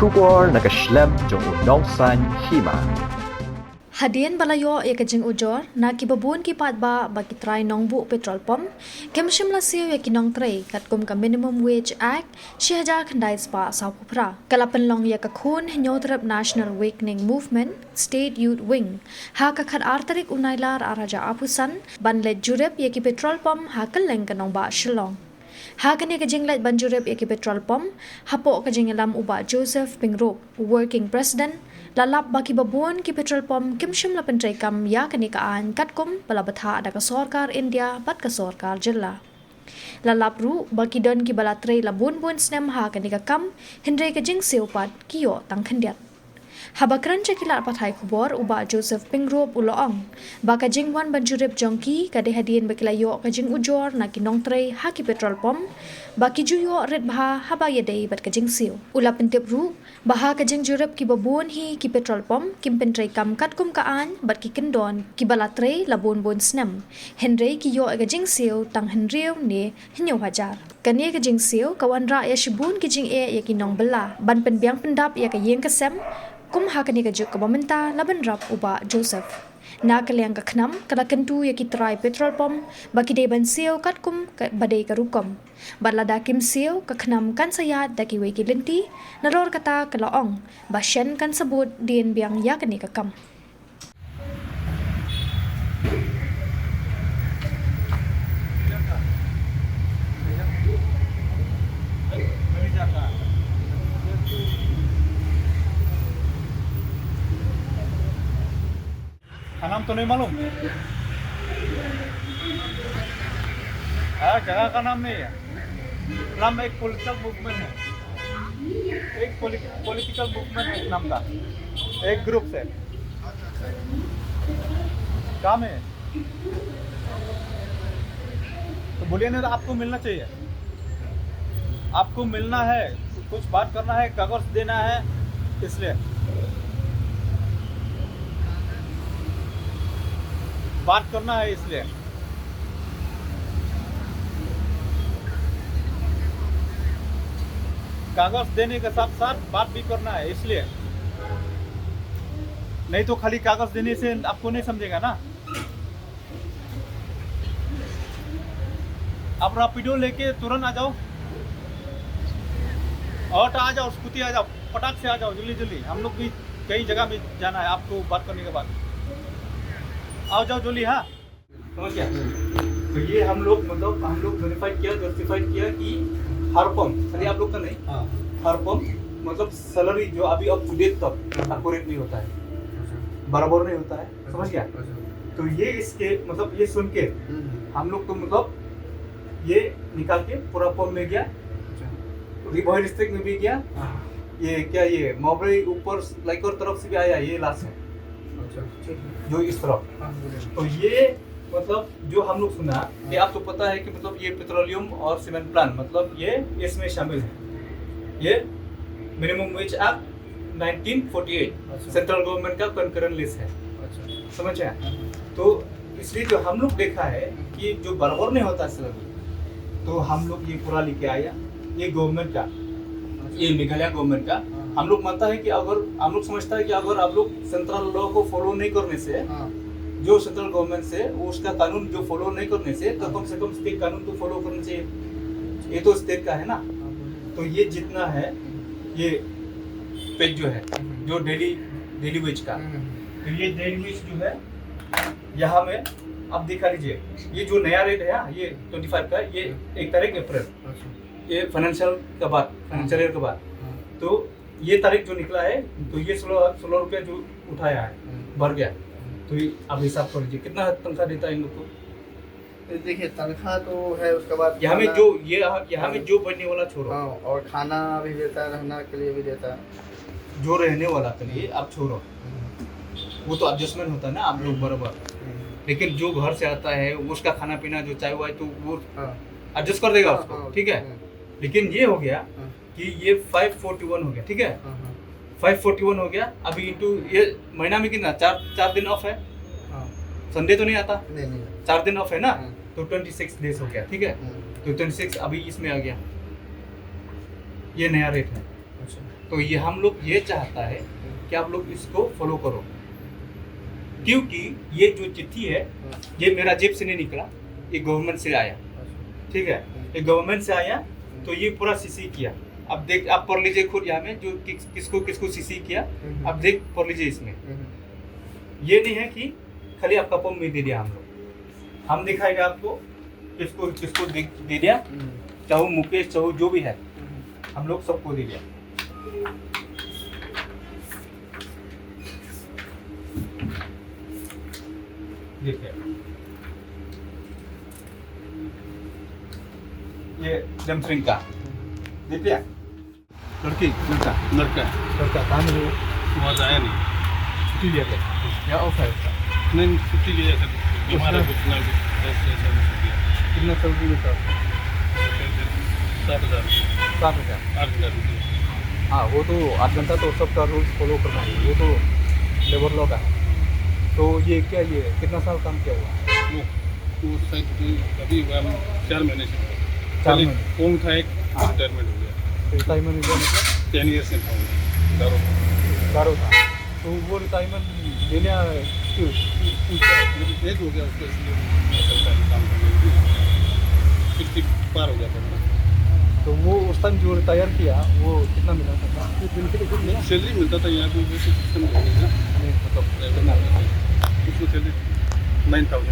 Shubor na Khlem jong Nongtrei Hima. Hadian balayo ya kajing ujor na kibabun ki patba bagi Trai nongbu petrol pump kemshim la siu ya ki Nongtrei katkum ka minimum wage act 6000 khandai spa saupra kalapan long ya ka khun nyotrap national awakening movement state youth wing ha ka khat artarik unailar araja apusan banle jurep ya ki petrol pump ha kaleng ka nongba shillong Hakani kajing light banjurep ya ki petrol pump hapo kajing lam uba Joseph Pingrop working president lalap baki babun ki petrol pump kimshim la Pyntreikam ya kani kaan katkum bala batha ada ka sorkar India bat ka sorkar jilla lalap ru baki don ki bala Trai la bun snem ha kani ka kam hindre kajing seupat kiyo tang Khyndiat Habakran cekilat pathai kubor uba Joseph Pingrop uloong baka jing wan banjurep jongki kade hadian bakilayo kajing ujor na ki Nongtrei ha ki petrol pump baki juyo red bha haba yedei bat kajing siu ula pentip ru baha kajing jurep ki babun hi ki petrol pump kim Pyntreikam katkum kaan bat ki kendon ki bala Trai la bun snem henry ki yo kajing siu tang henriu ne hinyo hajar kani kajing siu kawan ra ya shibun kajing ya ki nong bela ban penbiang pendap ya ka yeng kasem kum hakani ka juk kabamenta laban rap uba Joseph na kalyang ka khnam kala kentu ya ki Trai petrol pump baki de ban siu kat kum badai ka rukom balada kim siu ka khnam kan sayat daki we ki lenti naror kata kala ong basyan kan sabut dien biang ya kani ka kam नाम तो नहीं मालूम जगह का नाम नहीं है नाम एक पॉलिटिकल मूवमेंट है एक पॉलिटिकल मूवमेंट है नाम का एक ग्रुप से काम है तो बोलिए ना तो आपको मिलना चाहिए आपको मिलना है कुछ बात करना है कागज देना है इसलिए बात करना है इसलिए कागज देने के साथ साथ बात भी करना है इसलिए नहीं तो खाली कागज देने से आपको नहीं समझेगा ना आप रैपिडो लेके तुरंत आ जाओ और आ जाओ स्कूटी आ जाओ फटाक से आ जाओ जल्दी जल्दी हम लोग भी कई जगह में जाना है आपको बात करने के बाद आओ जाओ जोली हाँ समझ गया तो ये हम लोग वेरीफाइड किया कि हर पंप खाली आप लोग का नहीं हर पंप मतलब सैलरी जो अभी अप टू डेट तक एक्यूरेट नहीं होता है बराबर नहीं होता है समझ गया तो ये इसके मतलब ये सुन के हम लोग तो मतलब ये निकाल के पूरा पंप में गया रिबॉय डिस्ट्रिक्ट में भी गया ये क्या ये मोबरी ऊपर लाइकर तरफ से भी आया ये लास्ट है जो इस तरफ तो ये मतलब जो हम लोग सुना कि आप तो पता है कि मतलब ये पेट्रोलियम और सीमेंट प्लांट मतलब ये इसमें शामिल है ये minimum wage act 1948 central government का कंकरेंट लिस्ट है समझ आए तो इसलिए जो हम लोग देखा है कि जो बराबर नहीं होता सैलरी तो हम लोग ये पूरा लेके आया ये गवर्नमेंट का ये मेघालय गवर्नमेंट का हम लोग मानता है कि अगर हम लोग समझता है कि अगर आप लोग सेंट्रल लॉ को फॉलो नहीं करने से जो सेंट्रल गवर्नमेंट से उसका कानून जो फॉलो नहीं करने से तो कम से कम स्टेट कानून तो फॉलो करना चाहिए ये तो स्टेट का है ना तो ये जितना है ये पेज जो है जो डेली वेज का तो ये डेली वेज जो है यहाँ में आप दिखा लीजिए ये जो नया रेट है ये 25 का ये 1 तारीख अप्रैल ये फाइनेंशियल ईयर के बाद तो ये तारीख जो निकला है तो ये 16 रुपया जो उठाया है बढ़ गया तो आप हिसाब कर लीजिए कितना तनख्वाह देता है इन लोग को देखिए तनख्वाह तो है उसके बाद यहाँ में जो बनने वाला छोड़ो और खाना भी देता है रहना के लिए भी देता है जो रहने वाला के लिए आप छोड़ो वो तो एडजस्टमेंट होता है ना आप लोग बराबर लेकिन जो घर से आता है उसका खाना पीना जो चाहे हुआ है तो वो एडजस्ट कर देगा उसको ठीक है लेकिन ये हो गया कि ये 541 हो गया ठीक है 541 हो गया अभी इंटू ये महीना में कितना चार दिन ऑफ है संडे तो नहीं आता नहीं 4 दिन ऑफ है ना तो 26 डेज हो गया ठीक है तो 26 अभी इसमें आ गया ये नया रेट है तो ये हम लोग ये चाहता है कि आप लोग इसको फॉलो करो, क्योंकि ये जो चिट्ठी है ये मेरा जेब से नहीं निकला, ये गवर्नमेंट से आया, ठीक है, ये गवर्नमेंट से आया। तो ये पूरा सीसी किया, अब देख आप पढ़ लीजिए खुद यहाँ में जो किसको किसको सीसी किया, अब देख पढ़ लीजिए इसमें। ये नहीं है कि खाली आपका फॉर्म में दे दिया हम दिखाएगा आपको किसको किसको दे दिया, चाहे मुकेश चाहे जो भी है, हम लोग सबको दे दिया। देखिए ये जमसरिंग का देखिए, लड़की लड़का लड़का कहाँ में वो वहाँ जाया नहीं, छुट्टी लिया था या ऑफ है उसका? नहीं छुट्टी लिया था, बीमार है कुछ ना कितना सैलरी लेता है? 7,000 7,000। 8,000। हाँ वो तो 8 घंटा तो सबका रूल्स फॉलो करना है, वो तो लेबर लॉ का है। तो ये क्या ये कितना साल काम किया हुआ? वो शायद अभी 4 महीने से 4 महीने कौन था, एक रिटायरमेंट हो गया। रिटायरमेंट हुआ मतलब 10 ईयर से था गारो था, तो वो रिटायरमेंट लेना क्यों? एज हो गया उसको, इसलिए सरकारी काम करने के लिए 60 पार हो गया था। तो वो उस टाइम जो रिटायर किया वो कितना मिला था? सैलरी मिलता था यहाँ पे वैसे सिस्टम हो गया ना, मतलब उसको सैलरी 9,000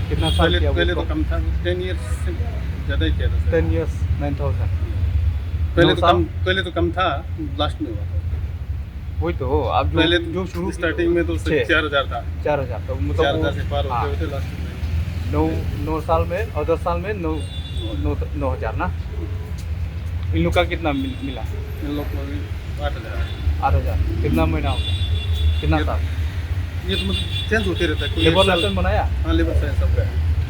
कितना साल किया? पहले तो कम था, 10 ईयर्स से ज़्यादा ही किया था। 10 years 9,000 पहले तो कम था, लास्ट में हुआ था। वही तो आप पहले जो शुरू स्टार्टिंग में तो 4,000 था, 4,000 तो मतलब 4,000 से पार हाँ, होते होते लास्ट में 9 साल में और 10 साल में 9,000 ना। इन लोग का कितना मिला? इन लोग को भी 8,000। 8,000 कितना महीना हो गया? कितना साल? ये तो मतलब चेंज होते रहता है। लेबर लाइसेंस बनाया? हाँ लेबर लाइसेंस सब है,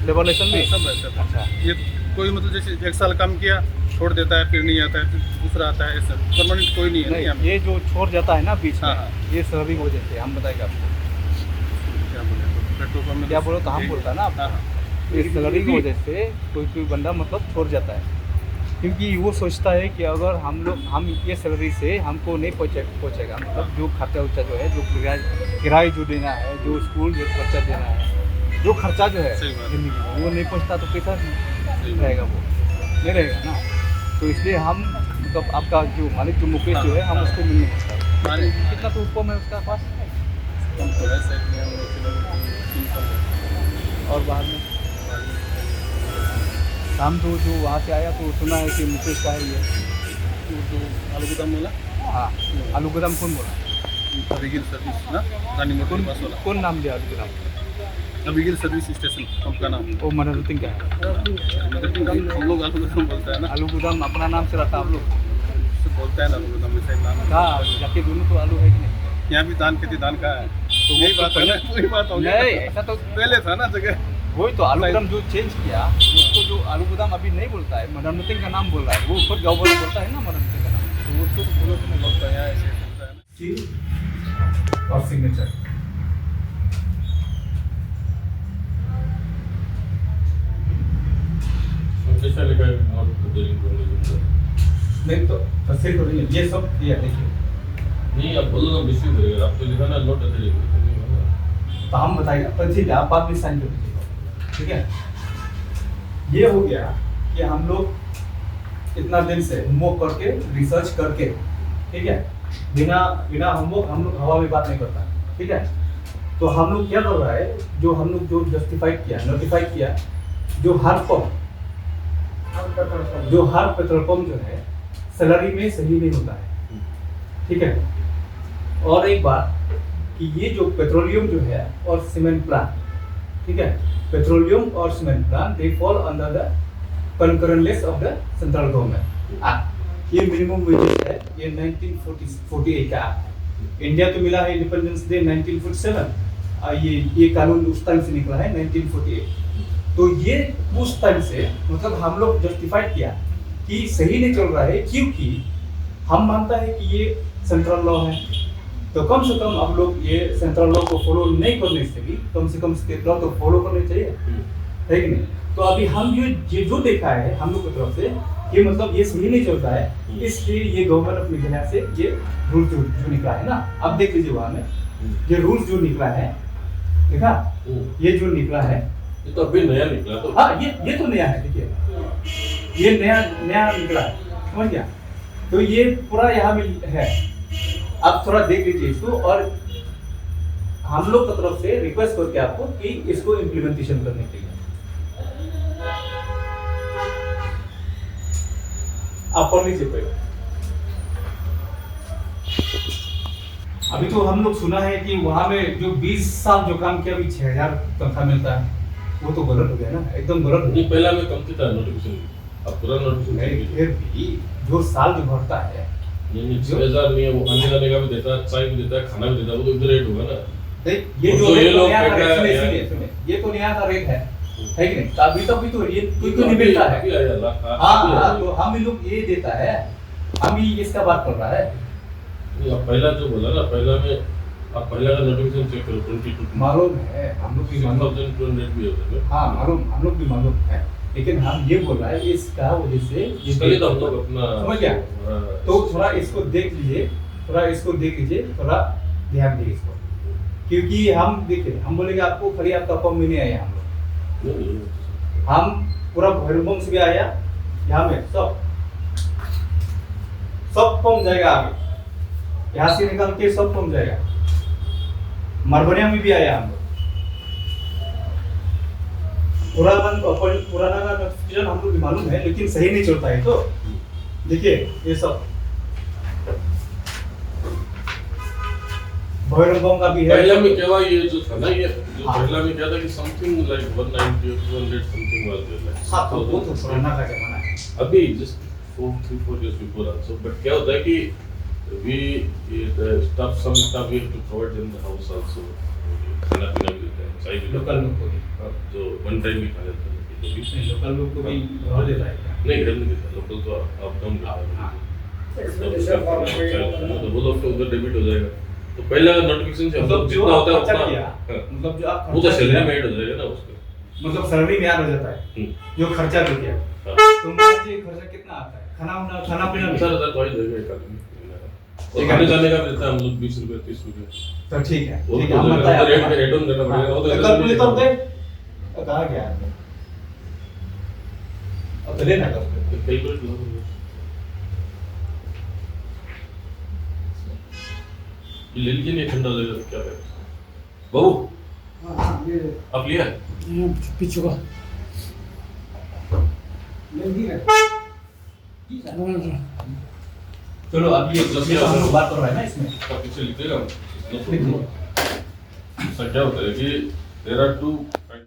लेबर लाइसेंस भी सब रहता है। अच्छा। ये कोई मतलब जैसे 1 साल काम किया छोड़ देता है, फिर नहीं आता है, फिर दूसरा आता है, ऐसा परमानेंट कोई नहीं है। नहीं, ये जो छोड़ जाता है ना बीच में, हाँ। ये सभी की वजह से हम बताएंगे आपको। क्या बोले तो पेट्रोल पंप में क्या बोलो तो हम बोलता है ना आपको। हाँ। इस सैलरी की वजह से कोई बंदा मतलब छोड़ जाता है, क्योंकि वो सोचता है कि अगर हम ये सैलरी से हमको नहीं पहुँचेगा, मतलब जो खर्चा उर्चा जो है, जो किराया जो देना है, जो स्कूल जो खर्चा देना है, जो खर्चा जो है जिंदगी में वो नहीं पहुँचता तो कैसा रहेगा? वो नहीं रहेगा ना। तो इसलिए हम मतलब आपका जो मालिक जो मुकेश जो है, हम उसको मिलने सकता है। कितना तो उपम है उसका पास? कम तो है साइड में, 3 और बाहर में हम तो जो वहाँ से आया तो सुना है कि मुकेश का है ये। तो आलू गोदाम बोला, हाँ आलू गोदाम कौन बोला? अभिगिल सर्विस ना, रानी मोटर के पास वाला। कौन नाम दिया आलू गोदाम? अभिगिल सर्विस स्टेशन पंप का नाम। वो मनोरंजन का है। हम लोग आलू गोदाम बोलता है ना, आलू गोदाम अपना नाम से रहता आप लोग उससे बोलता है ना, आलू गोदाम में से नाम कहाँ जाके दोनों तो आलू है कि नहीं? यहाँ भी धान खेती धान का है, तो यही बात है ना, वही बात हो गई। नहीं ऐसा तो पहले था ना जगह, वही तो आलू गोदाम जो चेंज किया उसको जो आलू गोदाम अभी नहीं बोलता है, मनोरंजन का नाम बोल रहा है। वो खुद गाँव वाला बोलता है ना मनोरंजन का नाम, तो उसको तो बोलो तो बोलता है यहाँ ऐसे बोलता है ना। और सिग्नेचर कैसा लिखा है नॉट डीलिंग? नहीं तो तस्वीर तो नहीं है ये सब, ये देखिए नहीं आप बोलो ना, मिस्टेक करेगा। आप तो लिखा ना नॉट डीलिंग, तो हम बताएगा पर ठीक है, आप बाद में साइन कर दीजिएगा, ठीक है। ये हो गया कि हम लोग इतना दिन से होमवर्क करके रिसर्च करके, ठीक है, बिना होमवर्क हम लोग हवा में बात नहीं करता, ठीक है। तो हम लोग क्या कर रहा है, जो हम लोग जो जस्टिफाइड किया, नोटिफाइड किया, जो हर पेट्रोल पंप जो है सैलरी में सही नहीं होता है, ठीक है। और एक बात कि ये जो पेट्रोलियम जो है और सीमेंट प्लांट, ठीक है, पेट्रोलियम और cement plant they fall under the concurrent list of the central government. ये मिनिमम वेजेस है, ये 1948 का इंडिया को मिला है इंडिपेंडेंस डे 1947, ये कानून उस टाइम से निकला है 1948। तो ये उस टाइम से मतलब हम लोग जस्टिफाइड किया कि सही नहीं चल रहा है, क्योंकि हम मानता है कि ये सेंट्रल लॉ है, तो कम से कम हम लोग ये सेंट्रल लॉ को फॉलो नहीं करने से भी कम से कम स्टेट लॉ तो फॉलो करने चाहिए, है कि नहीं। तो अभी हम ये जो देखा है हम लोग की तरफ से ये मतलब ये सही नहीं चलता है, इसलिए ये गवर्नमेंट ऑफ मेघालय से ये रूल जो निकला है ना, अब देख लीजिए वहाँ में ये रूल जो निकला है, देखा ये जो निकला है, ये तो अभी नया निकला तो। हाँ ये तो नया है, देखिए ये नया निकला है, समझ गया। तो ये पूरा यहाँ में है, आप थोड़ा देख लीजिए इसको, और हम लोग की तरफ से रिक्वेस्ट करके आपको कि इसको इम्प्लीमेंटेशन करने के लिए आप पढ़ लीजिए पहले। अभी तो हम लोग सुना है कि वहां में जो 20 साल जो काम किया अभी 6000 तनख्वाह मिलता है, वो तो गलत हो गया ना, एकदम गलत हो नहीं गया। पहला में कम था नोटिफिकेशन, अब पूरा नोटिफिकेशन नहीं, फिर भी जो साल जो भरता है, नहीं 6000 नहीं है, वो आने जाने का भी देता है, चाय भी देता है, खाना भी देता है, वो तो इधर रेट होगा ना। ये और जो जो ये रेट लोग नया था, पैक सुनिए, है, सुनिए, सुनिए, ये तो नया था रेट है कि नहीं? तो अभी तो ये कोई तो नहीं मिलता है। अभी आया ला, हाँ, तो हम ही लोग ये देता है, हम ही इसका बात कर रहा है। नहीं, आप पहला जो बोला ना, पहला में आप पहला का नोटिफिकेशन चेक करो 22 मालूम है, हम लोग भी मालूम, 6200 भी है उसमें। हाँ मालूम, हम लोग भी मालूम है, लेकिन हम ये बोल रहा है इसका वजह से इसके लिए तो हम लोग अपना समझ गया। तो थोड़ा इसको देख लीजिए, थोड़ा इसको देख लीजिए, थोड़ा ध्यान दीजिए इसको, क्योंकि हम देखिए हम बोलेंगे आपको खाली आपका फॉर्म में नहीं आया, हम लोग हम पूरा भैरवबम से भी आया, यहाँ में सब फॉर्म जाएगा आगे, यहाँ से निकाल के सब फॉर्म जाएगा। मरबनिया में भी आया हम लोग, पुराना का नोटिफिकेशन हम लोग भी मालूम है, लेकिन सही नहीं चलता है। तो देखिए ये सब भैरवबम का भी है। पहला में क्या हुआ, ये जो था ना, ये जो हाँ। पहला में क्या था कि something like 190 or 200 something was there हाँ, तो वो लाइक। तो पुराना का जमाना है। अभी just 3-4 years before also, but क्या होता है कि we some stuff we have to provide in the house also, खाना पीना भी देता है, चाय भी लोकल लोग को भी, जो वन टाइम भी खा लेते हैं नहीं, लोकल लोग को भी घर देता है क्या? नहीं घर नहीं देता, लोकल तो आप डाउन देता है, हाँ। तो वो लोग तो उधर डेबिट हो जाएगा। तो पहला नोटिफिकेशन से हम मतलब लोग जो जितना आप होता है खर्चा उतना, किया, हाँ, मतलब जो आप वो तो खर्चा सैलरी किया, में ऐड हो जाएगा ना उसका। मतलब सैलरी में ऐड हो जाता है हम्म। जो खर्चा जो किया। हाँ। तो मान लीजिए खर्चा कितना आता है, खाना पीना भी? 4,000 तो ही देगा एक आदमी। और ठीक खाने है। जाने का भी देता है हम लोग 20 रुपए 30 रुपए। तो ठीक है, वो ठीक तो है, हम रेट बताएं में आपको। रेट ऑन करना पड़ेगा, वो तो हाँ, रेट कैलकुलेटर में दे, कहाँ गया है? अब तो लेना कैलकुलेटर। कैलकुलेट लो। ये ले लीजिए, नहीं ठंडा हो जाएगा तो क्या करें बाबू, आप लिया पीछे का चलो अब ये तो हम लोग बात कर रहे हैं ना इसमें। पीछे लिखेगा। क्या होता है कि there are two